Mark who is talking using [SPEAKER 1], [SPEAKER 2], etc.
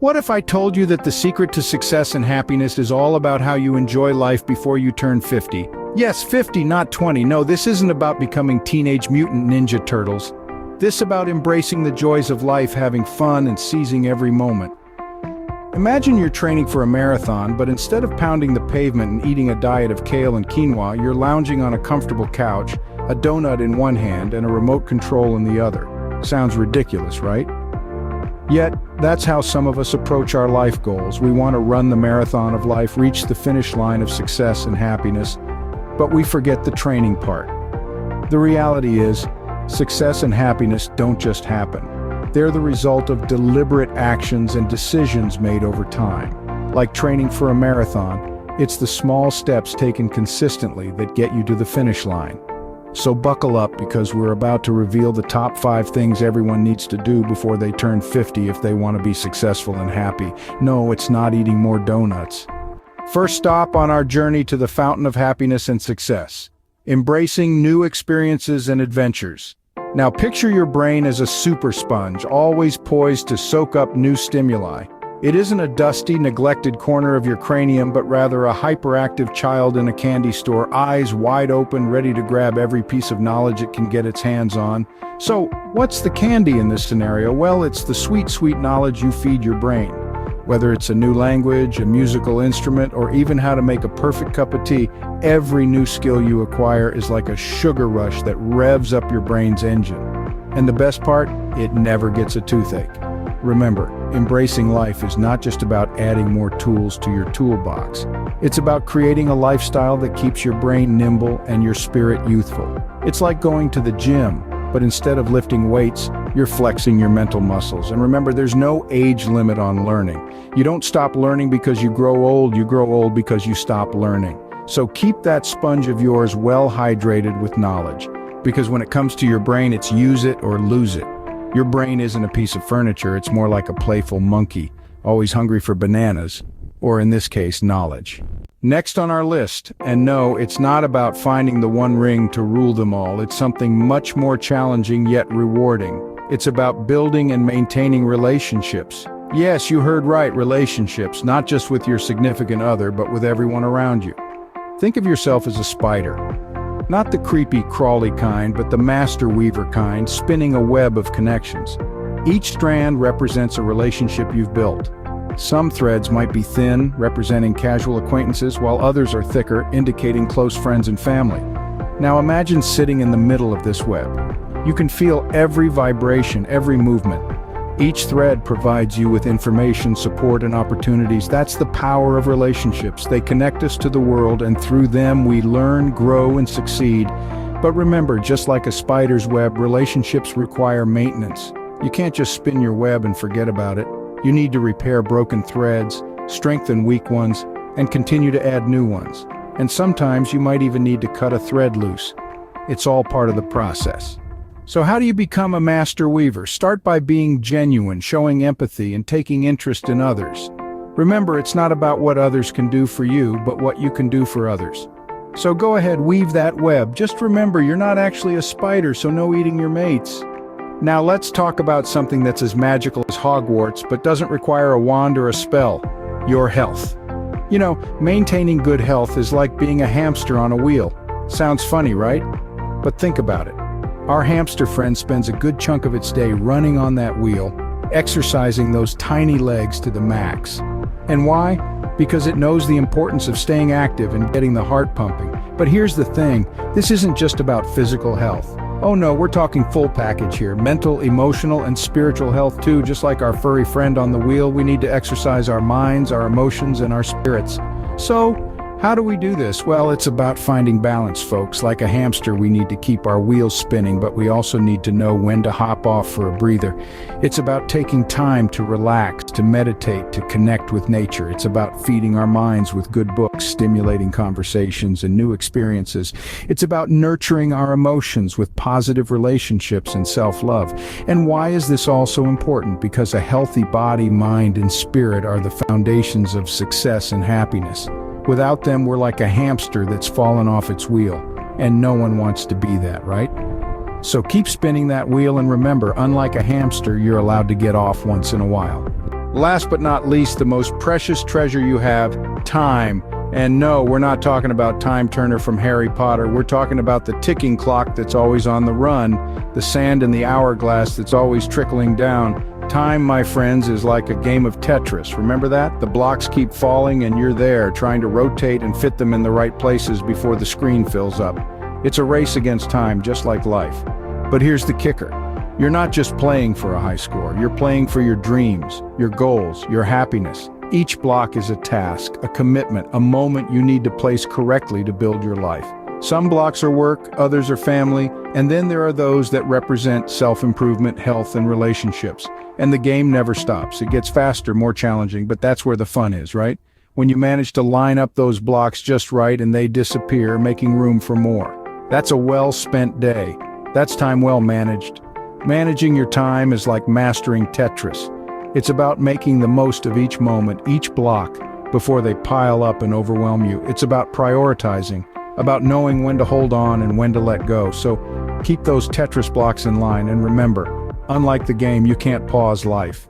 [SPEAKER 1] What if I told you that the secret to success and happiness is all about how you enjoy life before you turn 50? Yes, 50, not 20. No, this isn't about becoming Teenage Mutant Ninja Turtles. This about embracing the joys of life, having fun, and seizing every moment. Imagine you're training for a marathon, but instead of pounding the pavement and eating a diet of kale and quinoa, you're lounging on a comfortable couch, a donut in one hand and a remote control in the other. Sounds ridiculous, right? Yet, that's how some of us approach our life goals. We want to run the marathon of life, reach the finish line of success and happiness, but we forget the training part. The reality is, success and happiness don't just happen. They're the result of deliberate actions and decisions made over time. Like training for a marathon, it's the small steps taken consistently that get you to the finish line. So buckle up, because we're about to reveal the top 5 things everyone needs to do before they turn 50 if they want to be successful and happy. No, it's not eating more donuts. First stop on our journey to the fountain of happiness and success: embracing new experiences and adventures. Now picture your brain as a super sponge, always poised to soak up new stimuli. It isn't a dusty, neglected corner of your cranium, but rather a hyperactive child in a candy store, eyes wide open, ready to grab every piece of knowledge it can get its hands on. So, what's the candy in this scenario? Well, it's the sweet, sweet knowledge you feed your brain. Whether it's a new language, a musical instrument, or even how to make a perfect cup of tea, every new skill you acquire is like a sugar rush that revs up your brain's engine. And the best part, it never gets a toothache. Remember, embracing life is not just about adding more tools to your toolbox. It's about creating a lifestyle that keeps your brain nimble and your spirit youthful. It's like going to the gym, but instead of lifting weights, you're flexing your mental muscles. And remember, there's no age limit on learning. You don't stop learning because you grow old because you stop learning. So keep that sponge of yours well hydrated with knowledge. Because when it comes to your brain, it's use it or lose it. Your brain isn't a piece of furniture, it's more like a playful monkey, always hungry for bananas, or in this case, knowledge. Next on our list, and no, it's not about finding the one ring to rule them all, it's something much more challenging yet rewarding. It's about building and maintaining relationships. Yes, you heard right, relationships, not just with your significant other, but with everyone around you. Think of yourself as a spider. Not the creepy, crawly kind, but the master weaver kind, spinning a web of connections. Each strand represents a relationship you've built. Some threads might be thin, representing casual acquaintances, while others are thicker, indicating close friends and family. Now imagine sitting in the middle of this web. You can feel every vibration, every movement. Each thread provides you with information, support, and opportunities. That's the power of relationships. They connect us to the world, and through them we learn, grow, and succeed. But remember, just like a spider's web, relationships require maintenance. You can't just spin your web and forget about it. You need to repair broken threads, strengthen weak ones, and continue to add new ones. And sometimes you might even need to cut a thread loose. It's all part of the process. So how do you become a master weaver? Start by being genuine, showing empathy, and taking interest in others. Remember, it's not about what others can do for you, but what you can do for others. So go ahead, weave that web. Just remember, you're not actually a spider, so no eating your mates. Now let's talk about something that's as magical as Hogwarts, but doesn't require a wand or a spell: your health. You know, maintaining good health is like being a hamster on a wheel. Sounds funny, right? But think about it. Our hamster friend spends a good chunk of its day running on that wheel, exercising those tiny legs to the max. And why? Because it knows the importance of staying active and getting the heart pumping. But here's the thing, this isn't just about physical health. Oh no, we're talking full package here. Mental, emotional, and spiritual health too. Just like our furry friend on the wheel, we need to exercise our minds, our emotions, and our spirits. So, how do we do this? Well, it's about finding balance, folks. Like a hamster, we need to keep our wheels spinning, but we also need to know when to hop off for a breather. It's about taking time to relax, to meditate, to connect with nature. It's about feeding our minds with good books, stimulating conversations, and new experiences. It's about nurturing our emotions with positive relationships and self-love. And why is this all so important? Because a healthy body, mind, and spirit are the foundations of success and happiness. Without them, we're like a hamster that's fallen off its wheel, and no one wants to be that, right? So keep spinning that wheel, and remember, unlike a hamster, you're allowed to get off once in a while. Last but not least, the most precious treasure you have, time. And no, we're not talking about Time Turner from Harry Potter. We're talking about the ticking clock that's always on the run, the sand in the hourglass that's always trickling down. Time, my friends, is like a game of Tetris. Remember that? The blocks keep falling and you're there, trying to rotate and fit them in the right places before the screen fills up. It's a race against time, just like life. But here's the kicker. You're not just playing for a high score. You're playing for your dreams, your goals, your happiness. Each block is a task, a commitment, a moment you need to place correctly to build your life. Some blocks are work, others are family, and then there are those that represent self-improvement, health, and relationships. And the game never stops. It gets faster, more challenging, but that's where the fun is, right? When you manage to line up those blocks just right and they disappear, making room for more. That's a well-spent day. That's time well managed. Managing your time is like mastering Tetris. It's about making the most of each moment, each block, before they pile up and overwhelm you. It's about prioritizing, about knowing when to hold on and when to let go. So keep those Tetris blocks in line and remember, unlike the game, you can't pause life.